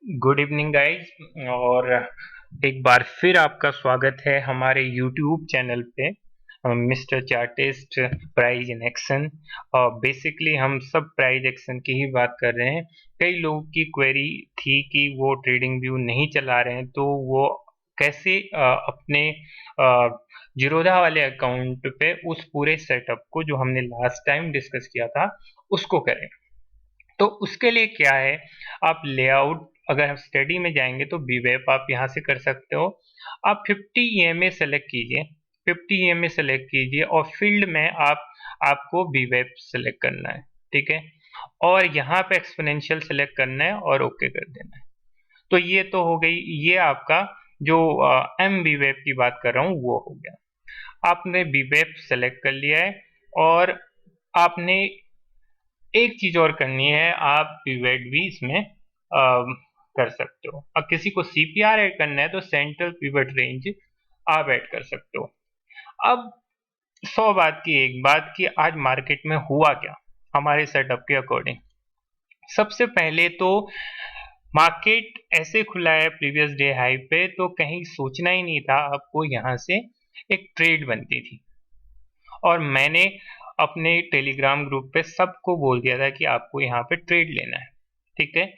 Good evening guys. और एक बार फिर आपका स्वागत है हमारे यूट्यूब चैनल पे, mister chartist price in action. और बेसिकली हम सब प्राइज एक्शन की ही बात कर रहे हैं। कई लोगों की क्वेरी थी कि वो ट्रेडिंग व्यू नहीं चला रहे हैं, तो वो कैसे अपने जीरोधा वाले अकाउंट पे उस पूरे सेटअप को जो हमने लास्ट टाइम डिस्कस किया था उसको करें। तो उसके लिए क्या है, आप लेआउट अगर हम स्टडी में जाएंगे तो बीवेप आप यहाँ से कर सकते हो। आप 50 EMA सेलेक्ट कीजिए, 50 EMA सेलेक्ट कीजिए और फील्ड में आपको बीवेप सेलेक्ट करना है, ठीक है। और यहाँ पे एक्सपोनेंशियल सेलेक्ट करना है और ओके कर देना है। तो ये तो हो गई, ये आपका जो एम बीवेप की बात कर रहा हूँ वो हो गया। आपने बीवेप सेलेक्ट कर लिया है और आपने एक चीज और करनी है, आप पिवट भी इसमें कर सकते हो। अब किसी को सीपीआर ऐड करना है तो सेंट्रल पिवट रेंज आप ऐड कर सकते हो। अब 100 बात की एक बात कि आज मार्केट में हुआ क्या हमारे सेटअप के अकॉर्डिंग। सबसे पहले तो मार्केट ऐसे खुला है प्रीवियस डे हाई पे, तो कहीं सोचना ही नहीं था आपको यहाँ से एक ट्रेड बनती थी। और मैंने अपने टेलीग्राम ग्रुप पे सबको बोल दिया था कि आपको यहाँ पे ट्रेड लेना है, ठीक है।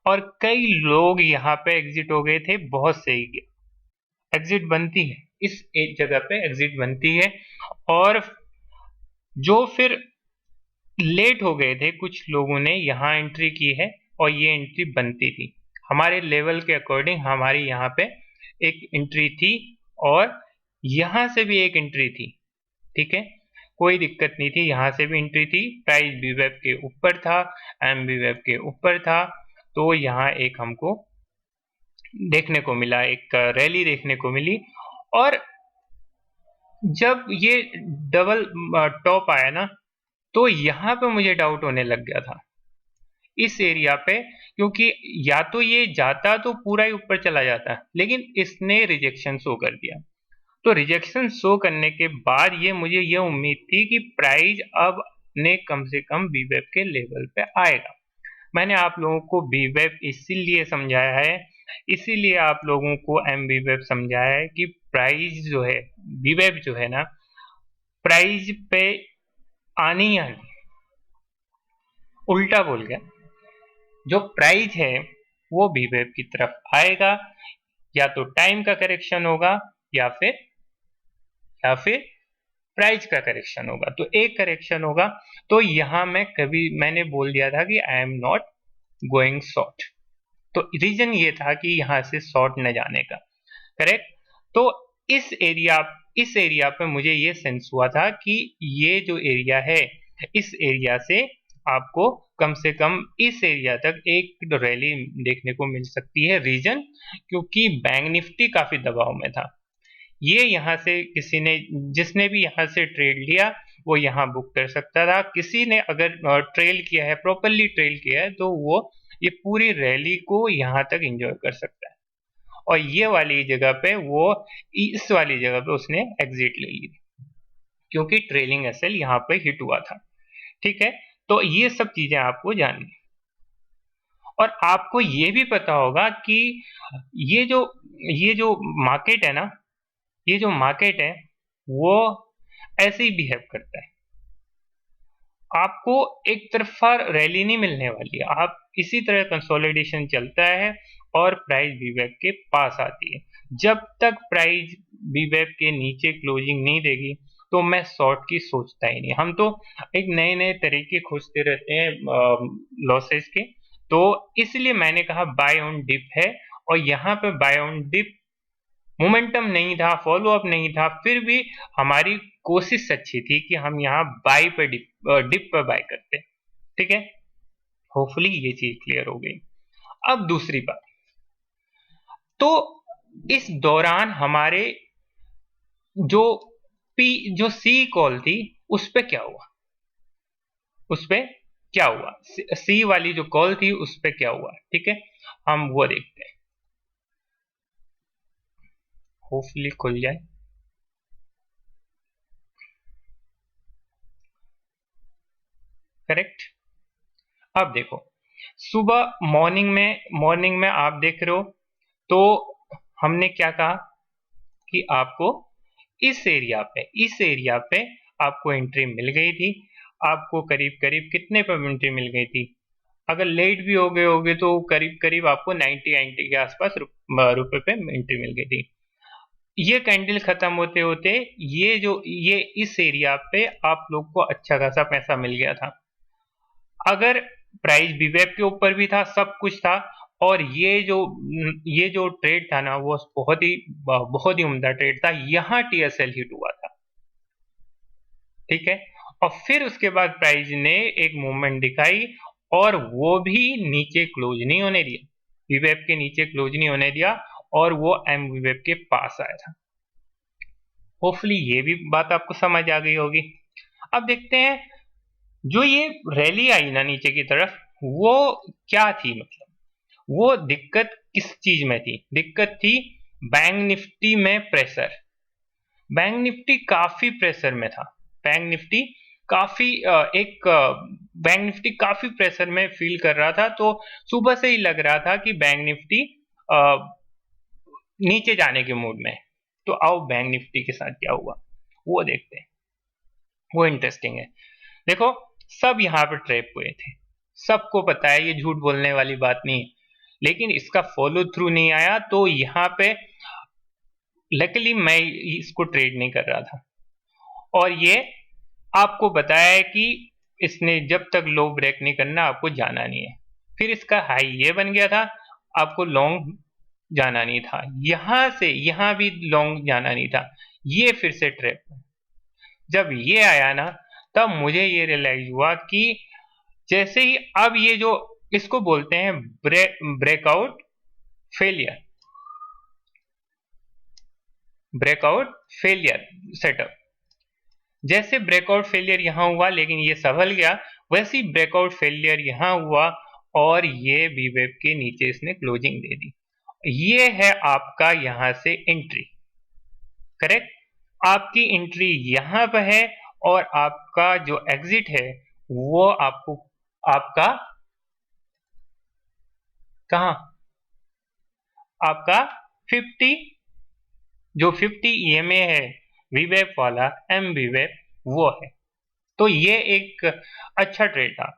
और कई लोग यहाँ पे एग्जिट हो गए थे, बहुत सही किया। एग्जिट बनती है, इस एक जगह पे एग्जिट बनती है। और जो फिर लेट हो गए थे कुछ लोगों ने यहाँ एंट्री की है और ये एंट्री बनती थी हमारे लेवल के अकॉर्डिंग। हमारी यहाँ पे एक एंट्री थी और यहाँ से भी एक एंट्री थी, ठीक है। कोई दिक्कत नहीं थी, यहाँ से भी एंट्री थी। प्राइस बीवेब के ऊपर था, एम बीवेब के ऊपर था। तो यहाँ एक हमको देखने को मिला, एक रैली देखने को मिली। और जब ये डबल टॉप आया ना, तो यहाँ पे मुझे डाउट होने लग गया था इस एरिया पे, क्योंकि या तो ये जाता तो पूरा ही ऊपर चला जाता, लेकिन इसने रिजेक्शन शो कर दिया। तो रिजेक्शन शो करने के बाद मुझे ये उम्मीद थी कि प्राइस अब ने कम से कम बीवेप के लेवल पे आएगा। मैंने आप लोगों को बीवेप इसीलिए समझाया है, इसीलिए आप लोगों को एम बीवेप समझाया है कि प्राइस जो है, बीवेप जो है ना, प्राइस पे आनी आनी, उल्टा बोल गया। जो प्राइस है वो बीवेप की तरफ आएगा, या तो टाइम का करेक्शन होगा या फिर प्राइस का करेक्शन होगा। तो एक करेक्शन होगा। तो यहां मैंने बोल दिया था कि I am not going short. तो रीजन ये था कि यहां से शॉर्ट न जाने का, करेक्ट। तो इस एरिया पे मुझे ये सेंस हुआ था कि ये जो एरिया है, इस एरिया से आपको कम से कम इस एरिया तक एक रैली देखने को मिल सकती है। रीजन क्योंकि बैंक निफ्टी काफी दबाव में था। ये यहाँ से किसी ने, जिसने भी यहाँ से ट्रेड लिया वो यहाँ बुक कर सकता था। किसी ने अगर ट्रेल किया है, प्रॉपरली ट्रेल किया है, तो वो ये पूरी रैली को यहाँ तक एंजॉय कर सकता है। और ये वाली जगह पे वो, इस वाली जगह पे उसने एग्जिट ले ली क्योंकि ट्रेलिंग एसएल यहाँ पे हिट हुआ था, ठीक है। तो ये सब चीजें आपको जाननी, और आपको ये भी पता होगा कि ये जो ये जो मार्केट है ना, ये जो मार्केट है वो ऐसे ही बिहेव करता है। आपको एक तरफा रैली नहीं मिलने वाली है। आप इसी तरह कंसोलिडेशन चलता है और प्राइस बीवेप के पास आती है। जब तक प्राइस बीवेप के नीचे क्लोजिंग नहीं देगी तो मैं शॉर्ट की सोचता ही नहीं। हम तो एक नए नए तरीके खोजते रहते हैं लॉसेस के। तो इसलिए मैंने कहा बाय ऑन डिप है, और यहाँ पे बाय ऑन डिप मोमेंटम नहीं था, फॉलो अप नहीं था, फिर भी हमारी कोशिश अच्छी थी कि हम यहाँ बाई पे डिप पे बाय करते, ठीक है। होपफुली ये चीज क्लियर हो गई। अब दूसरी बात, तो इस दौरान हमारे जो जो सी कॉल थी उस पे क्या हुआ, उस पे क्या हुआ, सी वाली जो कॉल थी उस पे क्या हुआ, ठीक है। हम वो देखते हैं, होपफुली खुल जाए। करेक्ट। अब देखो, सुबह मॉर्निंग में आप देख रहे हो, तो हमने क्या कहा कि आपको इस एरिया पे आपको एंट्री मिल गई थी। आपको करीब करीब कितने पर एंट्री मिल गई थी? अगर लेट भी हो गए होगे तो करीब करीब आपको 90 के आसपास रुपए पे एंट्री मिल गई थी। ये कैंडल खत्म होते होते ये इस एरिया पे आप लोग को अच्छा खासा पैसा मिल गया था। अगर प्राइस बीवेप के ऊपर भी था, सब कुछ था, और ये जो ट्रेड था ना, वो बहुत ही उम्दा ट्रेड था। यहाँ टीएसएल हिट हुआ था, ठीक है। और फिर उसके बाद प्राइस ने एक मूवमेंट दिखाई, और वो भी नीचे क्लोज नहीं होने दिया, बीवेप के नीचे क्लोज नहीं होने दिया, और वो एम बीवेप के पास आया था। होपफुली ये भी बात आपको समझ आ गई होगी। अब देखते हैं, जो ये रैली आई ना नीचे की तरफ, वो क्या थी? मतलब वो दिक्कत किस चीज में थी? दिक्कत थी बैंक निफ्टी में प्रेशर। बैंक निफ्टी काफी प्रेशर में था। बैंक निफ्टी बैंक निफ्टी काफी प्रेशर में फील कर रहा था। तो सुबह से ही लग रहा था कि बैंक निफ्टी नीचे जाने के मूड में। तो आओ बैंक निफ्टी के साथ क्या हुआ वो देखते हैं, वो इंटरेस्टिंग है। देखो, सब यहाँ पे ट्रैप हुए थे, सबको पता है ये झूठ बोलने वाली बात नहीं है, लेकिन इसका फॉलो थ्रू नहीं आया। तो यहाँ पे लकीली मैं इसको ट्रेड नहीं कर रहा था, और ये आपको बताया है कि इसने जब तक लो ब्रेक नहीं करना आपको जाना नहीं है। फिर इसका हाई ये बन गया था, आपको लॉन्ग जाना नहीं था, यहां से यहां भी लॉन्ग जाना नहीं था। ये फिर से ट्रैप। जब ये आया ना, तब मुझे ये रियलाइज हुआ कि जैसे ही अब ये जो इसको बोलते हैं breakout failure, breakout failure setup. जैसे ब्रेकआउट फेलियर यहां हुआ लेकिन ये संभल गया, वैसे ही ब्रेकआउट फेलियर यहां हुआ, और ये बीवेप के नीचे इसने क्लोजिंग दे दी। ये है आपका यहां से एंट्री, करेक्ट। आपकी एंट्री यहां पर है, और आपका जो एग्जिट है वो आपका कहां? आपका 50, जो 50 ईएमए है वीवेप वाला, एम वीवेप, वो है। तो ये एक अच्छा ट्रेड था।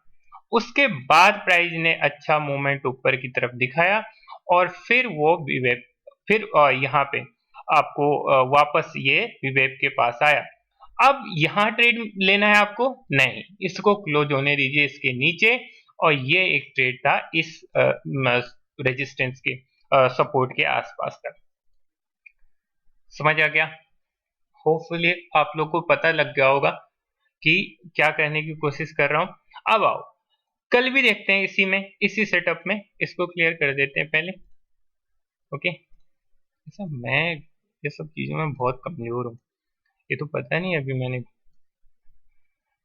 उसके बाद प्राइस ने अच्छा मूवमेंट ऊपर की तरफ दिखाया, और फिर वो वीवेप फिर यहाँ पे आपको वापस ये वीवेप के पास आया। अब यहाँ ट्रेड लेना है आपको? नहीं, इसको क्लोज होने दीजिए इसके नीचे। और ये एक ट्रेड था इस रेजिस्टेंस के सपोर्ट के आसपास तक। समझ आ गया? होपफुली आप लोग को पता लग गया होगा कि क्या कहने की कोशिश कर रहा हूं। अब आओ, कल भी देखते हैं इसी सेटअप में। इसको क्लियर कर देते हैं पहले, ओके। ऐसा मैं ये सब चीजों में बहुत कमजोर हूँ, ये तो पता नहीं अभी मैंने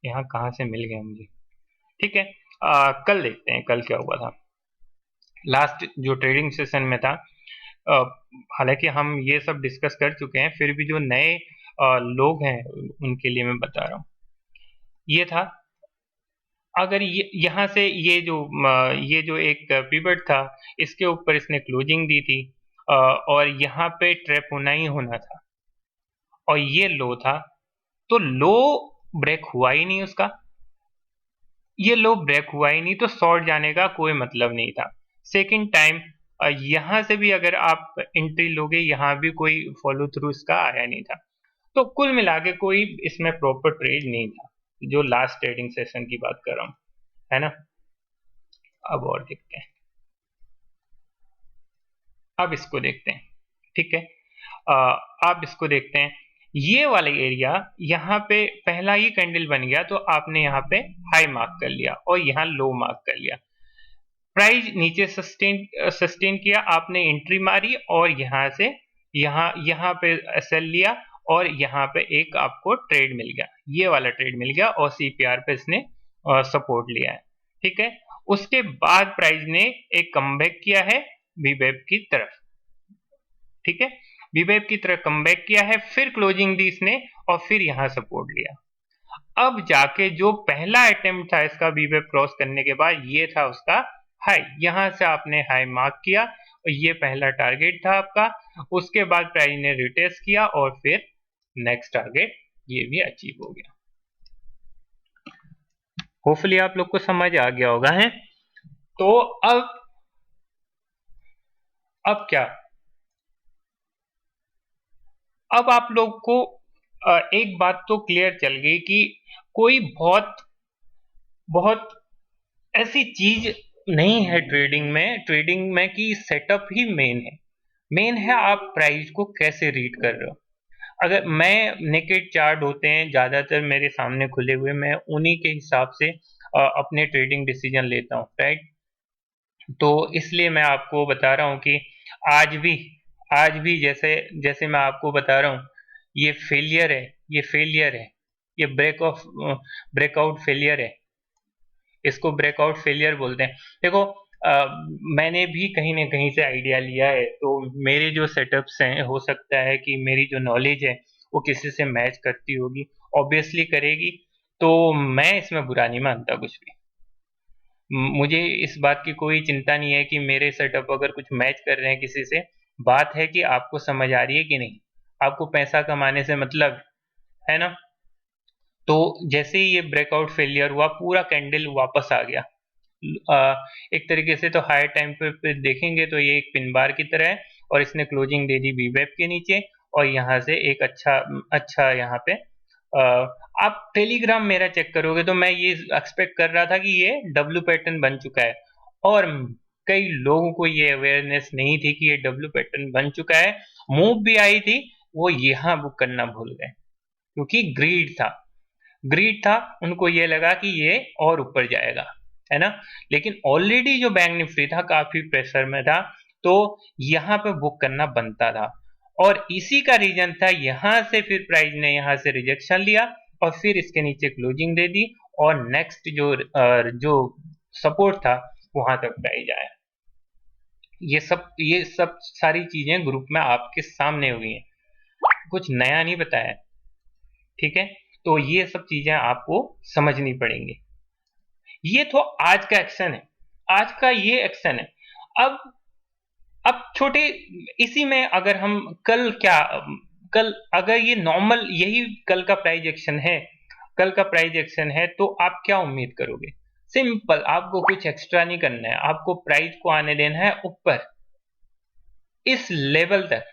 यहाँ कहाँ से मिल गया मुझे। ठीक है, कल देखते हैं कल क्या हुआ था। लास्ट जो ट्रेडिंग सेशन में था, हालांकि हम ये सब डिस्कस कर चुके हैं, फिर भी जो नए लोग हैं उनके लिए मैं बता रहा हूँ। ये था, अगर यहाँ से ये जो एक पिवट था, इसके ऊपर इसने क्लोजिंग दी थी, और यहाँ पे ट्रैप होना ही होना था, और ये लो था, तो लो ब्रेक हुआ ही नहीं उसका। ये लो ब्रेक हुआ ही नहीं, तो शॉर्ट जाने का कोई मतलब नहीं था। सेकंड टाइम यहां से भी अगर आप एंट्री लोगे, यहां भी कोई फॉलो थ्रू इसका आया नहीं था। तो कुल मिला के कोई इसमें प्रॉपर ट्रेड नहीं था, जो लास्ट ट्रेडिंग सेशन की बात कर रहा हूं, है ना। अब और देखते हैं, अब इसको देखते हैं, ठीक है। आप इसको देखते हैं, ये वाला एरिया यहाँ पे पहला ही कैंडल बन गया, तो आपने यहाँ पे हाई मार्क कर लिया और यहाँ लो मार्क कर लिया। प्राइस नीचे सस्टेन किया, आपने एंट्री मारी, और यहाँ से यहाँ पे सेल लिया, और यहाँ पे एक आपको ट्रेड मिल गया, ये वाला ट्रेड मिल गया, और सीपीआर पे इसने सपोर्ट लिया है, ठीक है। उसके बाद प्राइस ने एक कमबैक किया है वीवेप की तरफ, ठीक है। वीवेप की तरफ कमबैक किया है, फिर क्लोजिंग दी इसने, और फिर यहाँ सपोर्ट लिया। अब जाके जो पहला अटेम्प्ट था इसका वीवेप क्रॉस करने के बाद, ये था उसका हाई, यहाँ से आपने हाई मार्क किया और ये पहला टारगेट था आपका। उसके बाद प्राइस ने रिटेस्ट किया और फिर नेक्स्ट टारगेट ये भी अचीव हो गया। होपफुली आप लोग को समझ आ गया होगा है। तो अब क्या, अब आप लोग को एक बात तो क्लियर चल गई कि कोई बहुत बहुत ऐसी चीज नहीं है ट्रेडिंग में कि सेटअप ही मेन है आप प्राइस को कैसे रीड कर रहे हो। अगर मैं नेकेड चार्ट होते हैं ज्यादातर मेरे सामने खुले हुए, मैं उन्हीं के हिसाब से अपने ट्रेडिंग डिसीजन लेता हूँ, राइट। तो इसलिए मैं आपको बता रहा हूँ कि आज भी आज भी जैसे जैसे मैं आपको बता रहा हूँ, ये फेलियर है, ये फेलियर है, ये ब्रेकआउट फेलियर है, इसको ब्रेकआउट फेलियर बोलते हैं। देखो, मैंने भी कहीं न कहीं से आइडिया लिया है, तो मेरे जो सेटअप्स हैं हो सकता है कि मेरी जो नॉलेज है वो किसी से मैच करती होगी, ऑब्वियसली करेगी, तो मैं इसमें बुरा नहीं मानता कुछ भी। मुझे इस बात की कोई चिंता नहीं है कि मेरे सेटअप अगर कुछ मैच कर रहे हैं किसी से, बात है कि आपको समझ आ रही है कि नहीं, आपको पैसा कमाने से मतलब है ना। तो जैसे ही ये ब्रेकआउट फेलियर हुआ, पूरा कैंडल वापस आ गया। एक तरीके से तो हायर टाइम पे देखेंगे तो ये एक पिन बार की तरह है, और इसने क्लोजिंग दे दी वीवेब के नीचे, और यहाँ से एक अच्छा अच्छा यहाँ पे आप टेलीग्राम मेरा चेक करोगे तो मैं ये एक्सपेक्ट कर रहा था कि ये डब्ल्यू पैटर्न बन चुका है, और कई लोगों को ये अवेयरनेस नहीं थी कि ये डब्ल्यू पैटर्न बन चुका है। मूव भी आई थी, वो यहाँ बुक करना भूल गए क्योंकि ग्रीड था, उनको ये लगा कि ये और ऊपर जाएगा, है ना। लेकिन ऑलरेडी जो बैंक निफ्टी था काफी प्रेशर में था, तो यहाँ पे बुक करना बनता था, और इसी का रीजन था यहाँ से फिर प्राइस ने यहाँ से रिजेक्शन लिया और फिर इसके नीचे क्लोजिंग दे दी, और नेक्स्ट जो सपोर्ट था वहां तक प्राइस आया। ये सब सारी चीजें ग्रुप में आपके सामने हुई हैं, कुछ नया नहीं बताया, ठीक है। तो ये सब चीजें आपको समझनी पड़ेंगी। ये तो आज का एक्शन है, आज का ये एक्शन है। अब अब छोटे इसी में अगर हम कल अगर ये नॉर्मल यही कल का प्राइस एक्शन है, कल का प्राइस एक्शन है, तो आप क्या उम्मीद करोगे। सिंपल, आपको कुछ एक्स्ट्रा नहीं करना है, आपको प्राइस को आने देना है ऊपर इस लेवल तक।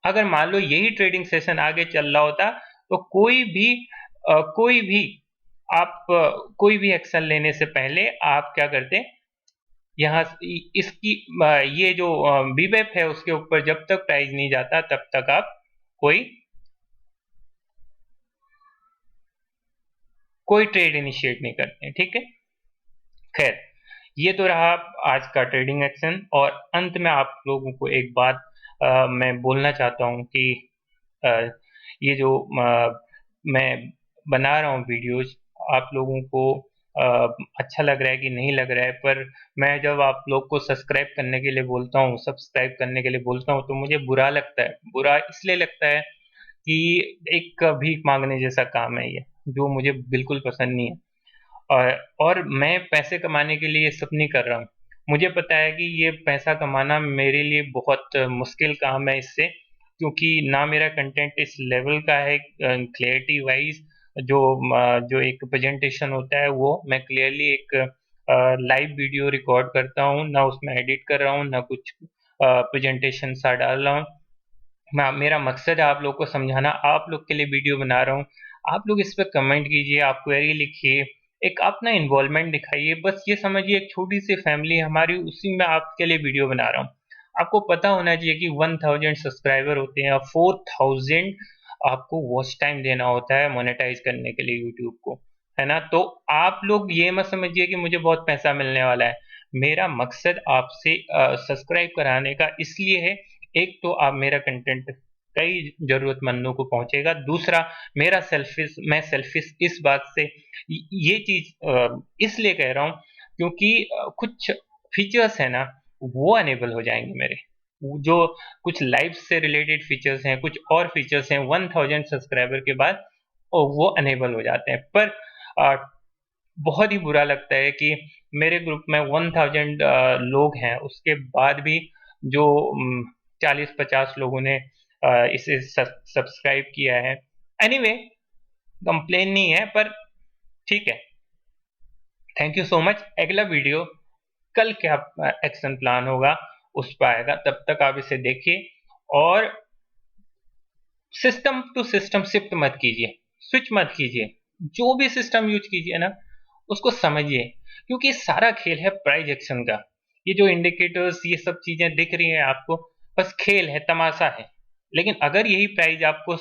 अगर मान लो यही ट्रेडिंग सेशन आगे चल रहा होता तो कोई भी आप कोई भी एक्शन लेने से पहले आप क्या करते, यहाँ इसकी ये जो बीबेप है उसके ऊपर जब तक प्राइस नहीं जाता तब तक आप कोई कोई ट्रेड इनिशिएट नहीं करते, ठीक है। खैर, ये तो रहा आज का ट्रेडिंग एक्शन, और अंत में आप लोगों को एक बात मैं बोलना चाहता हूँ कि अ, ये जो मैं बना रहा हूँ वीडियोज, आप लोगों को अ, अच्छा लग रहा है कि नहीं लग रहा है, पर मैं जब आप लोग को सब्सक्राइब करने के लिए बोलता हूँ तो मुझे बुरा लगता है। बुरा इसलिए लगता है कि एक भीख मांगने जैसा काम है ये, जो मुझे बिल्कुल पसंद नहीं है। और मैं पैसे कमाने के लिए ये सब नहीं कर रहा हूँ। मुझे पता है कि ये पैसा कमाना मेरे लिए बहुत मुश्किल काम है इससे, क्योंकि ना मेरा कंटेंट इस लेवल का है क्लियरिटी वाइज। जो एक प्रेजेंटेशन होता है वो मैं क्लियरली एक लाइव वीडियो रिकॉर्ड करता हूँ, ना उसमें एडिट कर रहा हूँ, ना कुछ प्रेजेंटेशन सा डाल रहा हूँ। मेरा मकसद है आप लोग को समझाना, आप लोग के लिए वीडियो बना रहा हूँ। आप लोग इस पे कमेंट कीजिए, आप क्वेरी लिखिए, एक अपना इन्वॉल्वमेंट दिखाइए। बस ये समझिए एक छोटी सी फैमिली हमारी, उसी में आपके लिए वीडियो बना रहा हूँ। आपको पता होना चाहिए कि 1000 सब्सक्राइबर होते हैं और 4000 आपको वॉच टाइम देना होता है मोनेटाइज करने के लिए यूट्यूब को, है ना। तो आप लोग ये मत समझिए कि मुझे बहुत पैसा मिलने वाला है। मेरा मकसद आपसे सब्सक्राइब कराने का इसलिए है, एक तो आप मेरा कंटेंट कई जरूरतमंदों को पहुंचेगा, दूसरा मैं सेल्फिश इस बात से ये चीज इसलिए कह रहा हूं क्योंकि कुछ फीचर्स है ना वो अनेबल हो जाएंगे मेरे, जो कुछ लाइव से रिलेटेड फीचर्स हैं, कुछ और फीचर्स हैं 1000 सब्सक्राइबर के बाद, और वो अनेबल हो जाते हैं। पर बहुत ही बुरा लगता है कि मेरे ग्रुप में 1000 लोग हैं, उसके बाद भी जो 40-50 लोगों ने इसे सब्सक्राइब किया है। एनीवे, कंप्लेन नहीं है, पर ठीक है। Thank you so much. अगला वीडियो कल क्या एक्शन प्लान होगा उस पर आएगा, तब तक आप इसे देखिए और सिस्टम टू सिस्टम शिफ्ट मत कीजिए, स्विच मत कीजिए। जो भी सिस्टम यूज कीजिए ना, उसको समझिए, क्योंकि सारा खेल है प्राइस एक्शन का। ये जो इंडिकेटर्स, ये सब चीजें दिख रही हैं आपको, बस खेल है, तमाशा है। लेकिन अगर यही प्राइस आपको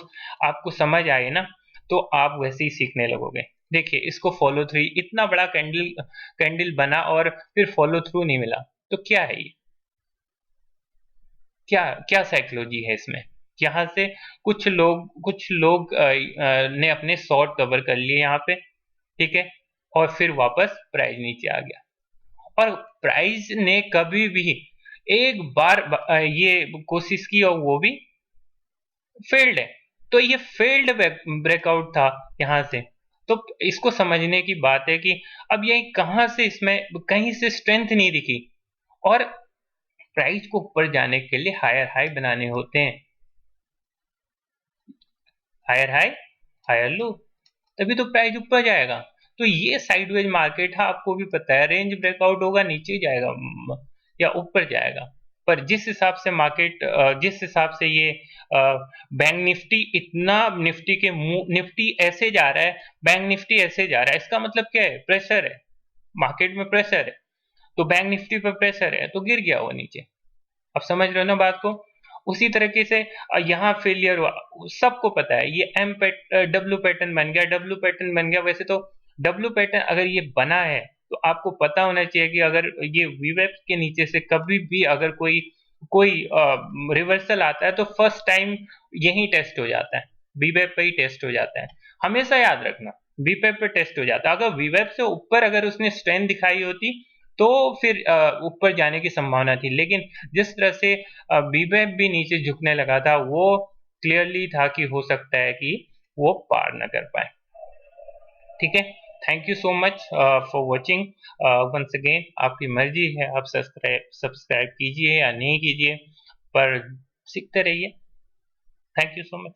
आपको समझ आए ना, तो आप वैसे ही सीखने लगोगे। देखिए, इसको फॉलो थ्रू, इतना बड़ा कैंडल कैंडल बना और फिर फॉलो थ्रू नहीं मिला, तो क्या है ये? क्या क्या साइकोलॉजी है इसमें? यहाँ से कुछ लोग ने अपने शॉर्ट कवर कर लिए यहाँ पे, ठीक है, और फिर वापस प्राइस नीचे आ गया। और प्राइस ने कभी भी एक बार ये कोशिश की और वो भी फेल्ड है। तो ये फेल्ड ब्रेकआउट था यहाँ से। तो इसको समझने की बात है कि अब ये कहाँ से, इसमें कहीं से स्ट्रेंथ नहीं दिखी, और प्राइस को ऊपर जाने के लिए हायर हाई बनाने होते हैं। हायर हाई, हायर लो, तभी तो प्राइस ऊपर जाएगा। तो ये साइडवेज मार्केट है, आपको भी पता है, रेंज ब्रेकआउट होगा, नीचे जाएगा या ऊपर जाएगा। पर जिस हिसाब से मार्केट, जिस हिसाब से ये बैंक निफ्टी इतना, निफ्टी के मुंह, निफ्टी ऐसे जा रहा है, बैंक निफ्टी ऐसे जा रहा है, इसका मतलब क्या है? प्रेशर है, मार्केट में प्रेशर है। तो बैंक निफ्टी पर प्रेशर है तो गिर गया वो नीचे। आप समझ रहे हो ना बात को? उसी तरीके से यहाँ फेलियर हुआ, सबको पता है। ये डब्ल्यू पैटर्न बन गया, डब्ल्यू पैटर्न बन गया। वैसे तो डब्ल्यू पैटर्न अगर ये बना है, तो आपको पता होना चाहिए कि अगर ये वीवेब के नीचे से कभी भी अगर कोई कोई रिवर्सल आता है, तो फर्स्ट टाइम यही टेस्ट हो जाता है, वीवेब पे ही टेस्ट हो जाता है। हमेशा याद रखना, वीवेब पे टेस्ट हो जाता है। अगर वीवेब से ऊपर अगर उसने स्ट्रेंथ दिखाई होती, तो फिर ऊपर जाने की संभावना थी। लेकिन जिस तरह से बीबेक भी नीचे झुकने लगा था, वो क्लियरली था कि हो सकता है कि वो पार न कर पाए। ठीक है, thank you so much for watching. Once again, आपकी मर्जी है, आप सब्सक्राइब कीजिए या नहीं कीजिए, पर सीखते रहिए। Thank you so much.